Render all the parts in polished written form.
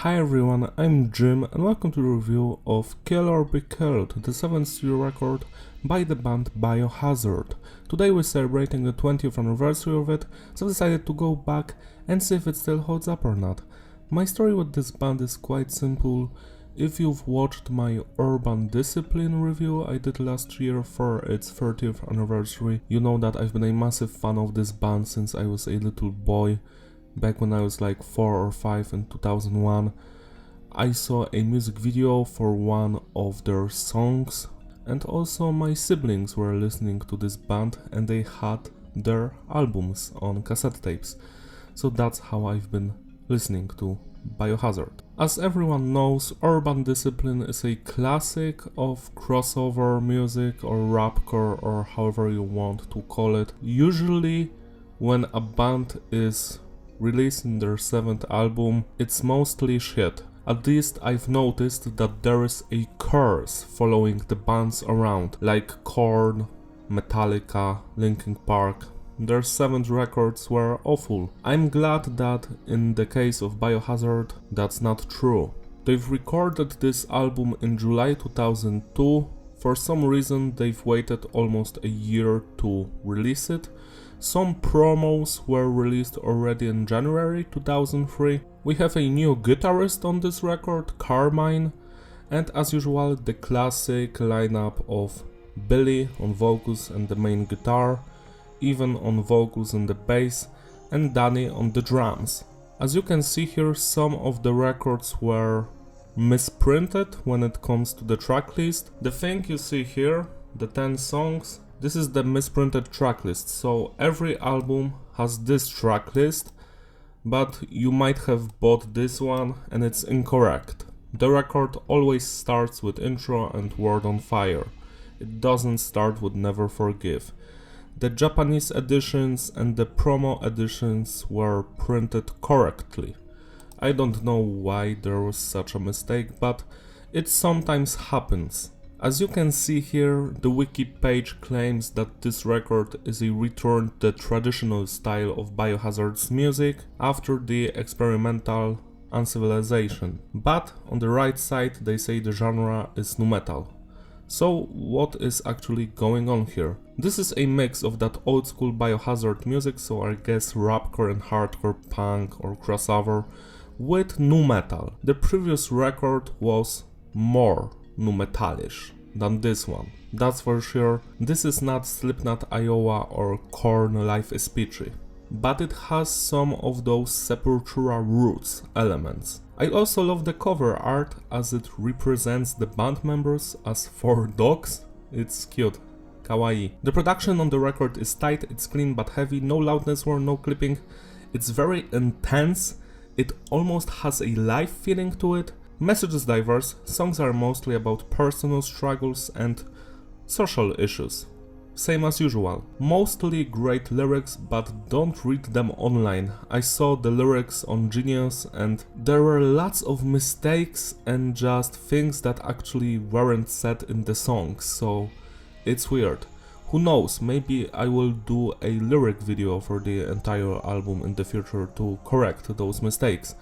Hi everyone, I'm Jim and welcome to the review of Kill or Be Killed, the 7th studio record by the band Biohazard. Today we're celebrating the 20th anniversary of it, so I decided to go back and see if it still holds up or not. My story with this band is quite simple. If you've watched my Urban Discipline review I did last year for its 30th anniversary, you know that I've been a massive fan of this band since I was a little boy. Back when I was like 4 or 5 in 2001, I saw a music video for one of their songs, and also my siblings were listening to this band and they had their albums on cassette tapes. So that's how I've been listening to Biohazard. As everyone knows, Urban Discipline is a classic of crossover music or rapcore or however you want to call it. Usually when a band is releasing their 7th album, it's mostly shit. At least I've noticed that there is a curse following the bands around, like Korn, Metallica, Linkin Park. Their 7th records were awful. I'm glad that in the case of Biohazard, that's not true. They've recorded this album in July 2002. For some reason they've waited almost a year to release it. Some promos were released already in January 2003. We have a new guitarist on this record, Carmine, and as usual the classic lineup of Billy on vocals and the main guitar, Ivan on vocals and the bass, and Danny on the drums. As you can see here, some of the records were misprinted when it comes to the track list. The thing you see here, the 10 songs, this is the misprinted tracklist, so every album has this tracklist, but you might have bought this one and it's incorrect. The record always starts with intro and Word on Fire. It doesn't start with Never Forgive. The Japanese editions and the promo editions were printed correctly. I don't know why there was such a mistake, but it sometimes happens. As you can see here, the wiki page claims that this record is a return to the traditional style of Biohazard's music after the experimental Uncivilization. But on the right side they say the genre is nu metal. So what is actually going on here? This is a mix of that old school Biohazard music, so I guess rapcore and hardcore punk or crossover, with nu metal. The previous record was more nu metalish than this one, that's for sure. This is not Slipknot Iowa or Korn Life is Peachy, but it has some of those Sepultura roots elements. I also love the cover art as it represents the band members as 4 dogs. It's cute, kawaii. The production on the record is tight, it's clean but heavy, no loudness or no clipping. It's very intense, it almost has a live feeling to it. Message is diverse, songs are mostly about personal struggles and social issues. Same as usual. Mostly great lyrics, but don't read them online. I saw the lyrics on Genius and there were lots of mistakes and just things that actually weren't said in the songs, so it's weird. Who knows, maybe I will do a lyric video for the entire album in the future to correct those mistakes.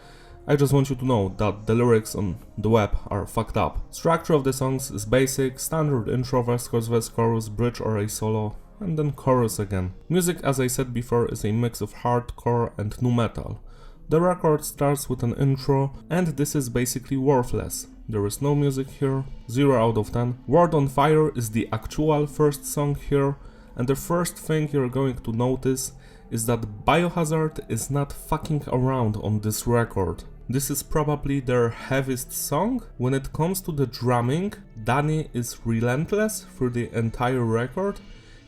I just want you to know that the lyrics on the web are fucked up. Structure of the songs is basic, standard intro, verse, chorus, bridge or a solo, and then chorus again. Music, as I said before, is a mix of hardcore and nu metal. The record starts with an intro, and this is basically worthless. There is no music here, 0 out of 10. Word on Fire is the actual first song here, and the first thing you're going to notice is that Biohazard is not fucking around on this record. This is probably their heaviest song. When it comes to the drumming, Danny is relentless through the entire record.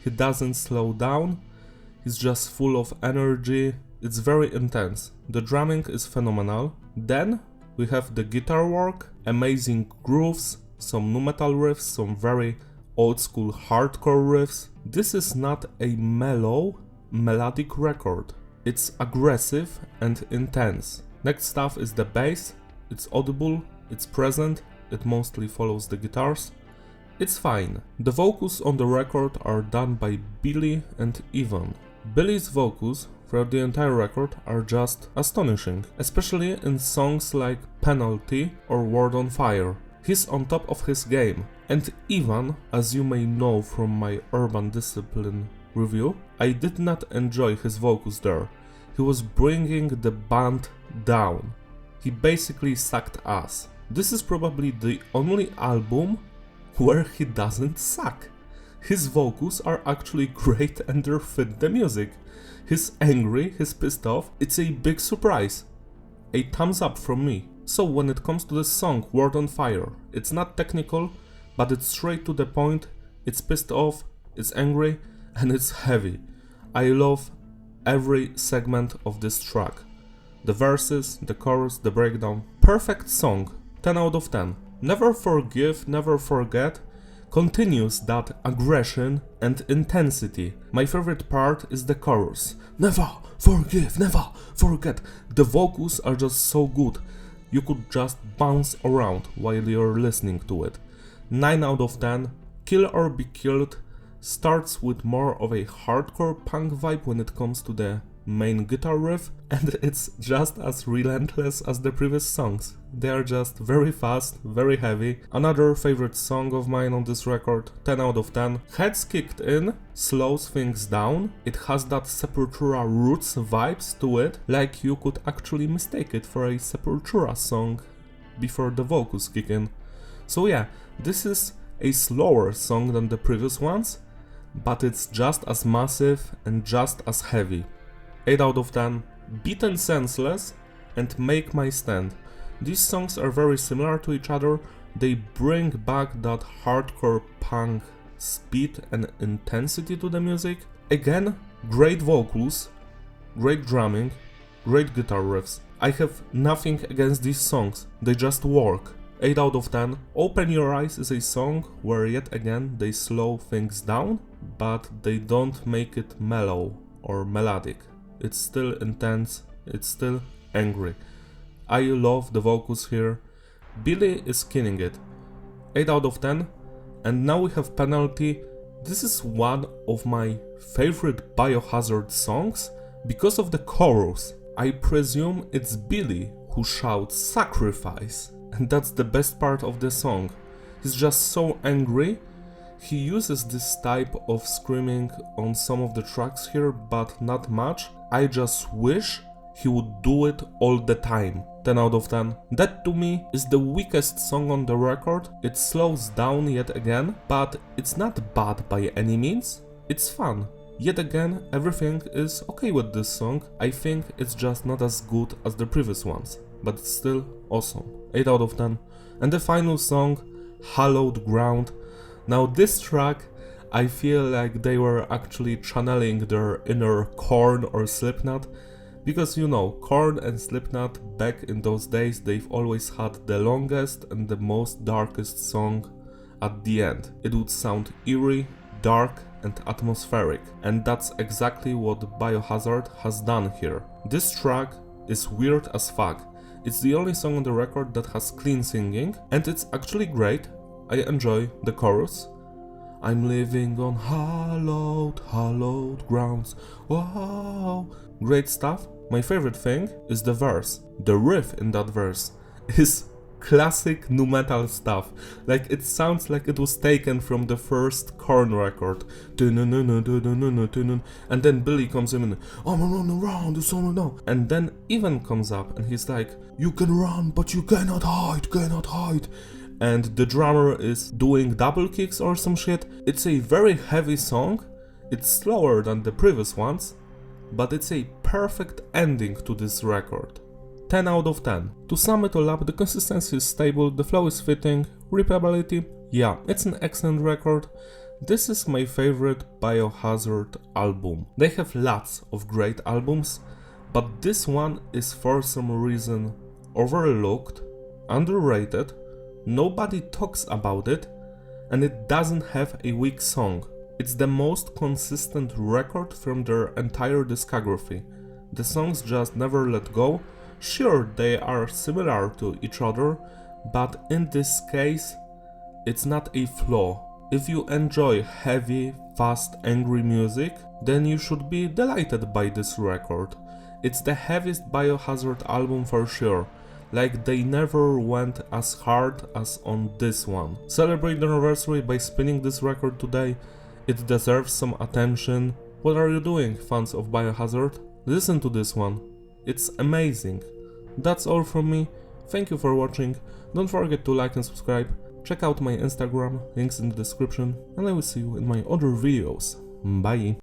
He doesn't slow down, he's just full of energy, it's very intense. The drumming is phenomenal. Then we have the guitar work, amazing grooves, some nu metal riffs, some very old school hardcore riffs. This is not a melodic record. It's aggressive and intense. Next stuff is the bass. It's audible, it's present, it mostly follows the guitars. It's fine. The vocals on the record are done by Billy and Ivan. Billy's vocals throughout the entire record are just astonishing, especially in songs like Penalty or World on Fire. He's on top of his game, and even, as you may know from my Urban Discipline review, I did not enjoy his vocals there. He was bringing the band down. He basically sucked ass. This is probably the only album where he doesn't suck. His vocals are actually great and they fit the music. He's angry, he's pissed off, it's a big surprise. A thumbs up from me. So when it comes to the song World on Fire, it's not technical, but it's straight to the point, it's pissed off, it's angry, and it's heavy. I love every segment of this track. The verses, the chorus, the breakdown. Perfect song, 10 out of 10. Never Forgive, Never Forget continues that aggression and intensity. My favorite part is the chorus. Never forgive, never forget. The vocals are just so good. You could just bounce around while you're listening to it. 9 out of 10. Kill or Be Killed starts with more of a hardcore punk vibe when it comes to the main guitar riff, and it's just as relentless as the previous songs. They are just very fast, very heavy. Another favorite song of mine on this record, 10 out of 10. Heads Kicked In slows things down. It has that Sepultura roots vibes to it, like you could actually mistake it for a Sepultura song before the vocals kick in. So yeah, this is a slower song than the previous ones, but it's just as massive and just as heavy. 8 out of 10. Beaten Senseless and Make My Stand. These songs are very similar to each other. They bring back that hardcore punk speed and intensity to the music. Again, great vocals, great drumming, great guitar riffs. I have nothing against these songs, they just work. 8 out of 10. Open Your Eyes is a song where yet again they slow things down, but they don't make it mellow or melodic. It's still intense, it's still angry. I love the vocals here. Billy is killing it. 8 out of 10. And now we have Penalty. This is one of my favorite Biohazard songs because of the chorus. I presume it's Billy who shouts sacrifice, and that's the best part of the song. He's just so angry. He uses this type of screaming on some of the tracks here, but not much. I just wish he would do it all the time. 10 out of 10. That to me is the weakest song on the record. It slows down yet again, but it's not bad by any means. It's fun. Yet again, everything is okay with this song. I think it's just not as good as the previous ones, but it's still awesome. 8 out of 10. And the final song, Hallowed Ground. Now this track, I feel like they were actually channeling their inner Korn or Slipknot, because you know, Korn and Slipknot back in those days, they've always had the longest and the most darkest song at the end. It would sound eerie, dark and atmospheric, and that's exactly what Biohazard has done here. This track is weird as fuck. It's the only song on the record that has clean singing, and it's actually great. I enjoy the chorus. I'm living on hallowed grounds. Wow, great stuff. My favorite thing is the verse. The riff in that verse is classic nu metal stuff. Like, it sounds like it was taken from the first Korn record. And then Billy comes in and I'm running around the song now. And then Ivan comes up and he's like, you can run but you cannot hide. And the drummer is doing double kicks or some shit. It's a very heavy song. It's slower than the previous ones, but it's a perfect ending to this record. 10 out of 10. To sum it all up, the consistency is stable, the flow is fitting, replayability, yeah, it's an excellent record. This is my favorite Biohazard album. They have lots of great albums, but this one is for some reason overlooked, underrated. Nobody talks about it, and it doesn't have a weak song. It's the most consistent record from their entire discography. The songs just never let go. Sure, they are similar to each other, but in this case, it's not a flaw. If you enjoy heavy, fast, angry music, then you should be delighted by this record. It's the heaviest Biohazard album for sure, like they never went as hard as on this one. Celebrate the anniversary by spinning this record today, it deserves some attention. What are you doing, fans of Biohazard? Listen to this one, it's amazing. That's all from me, thank you for watching, don't forget to like and subscribe, check out my Instagram, links in the description, and I will see you in my other videos. Bye!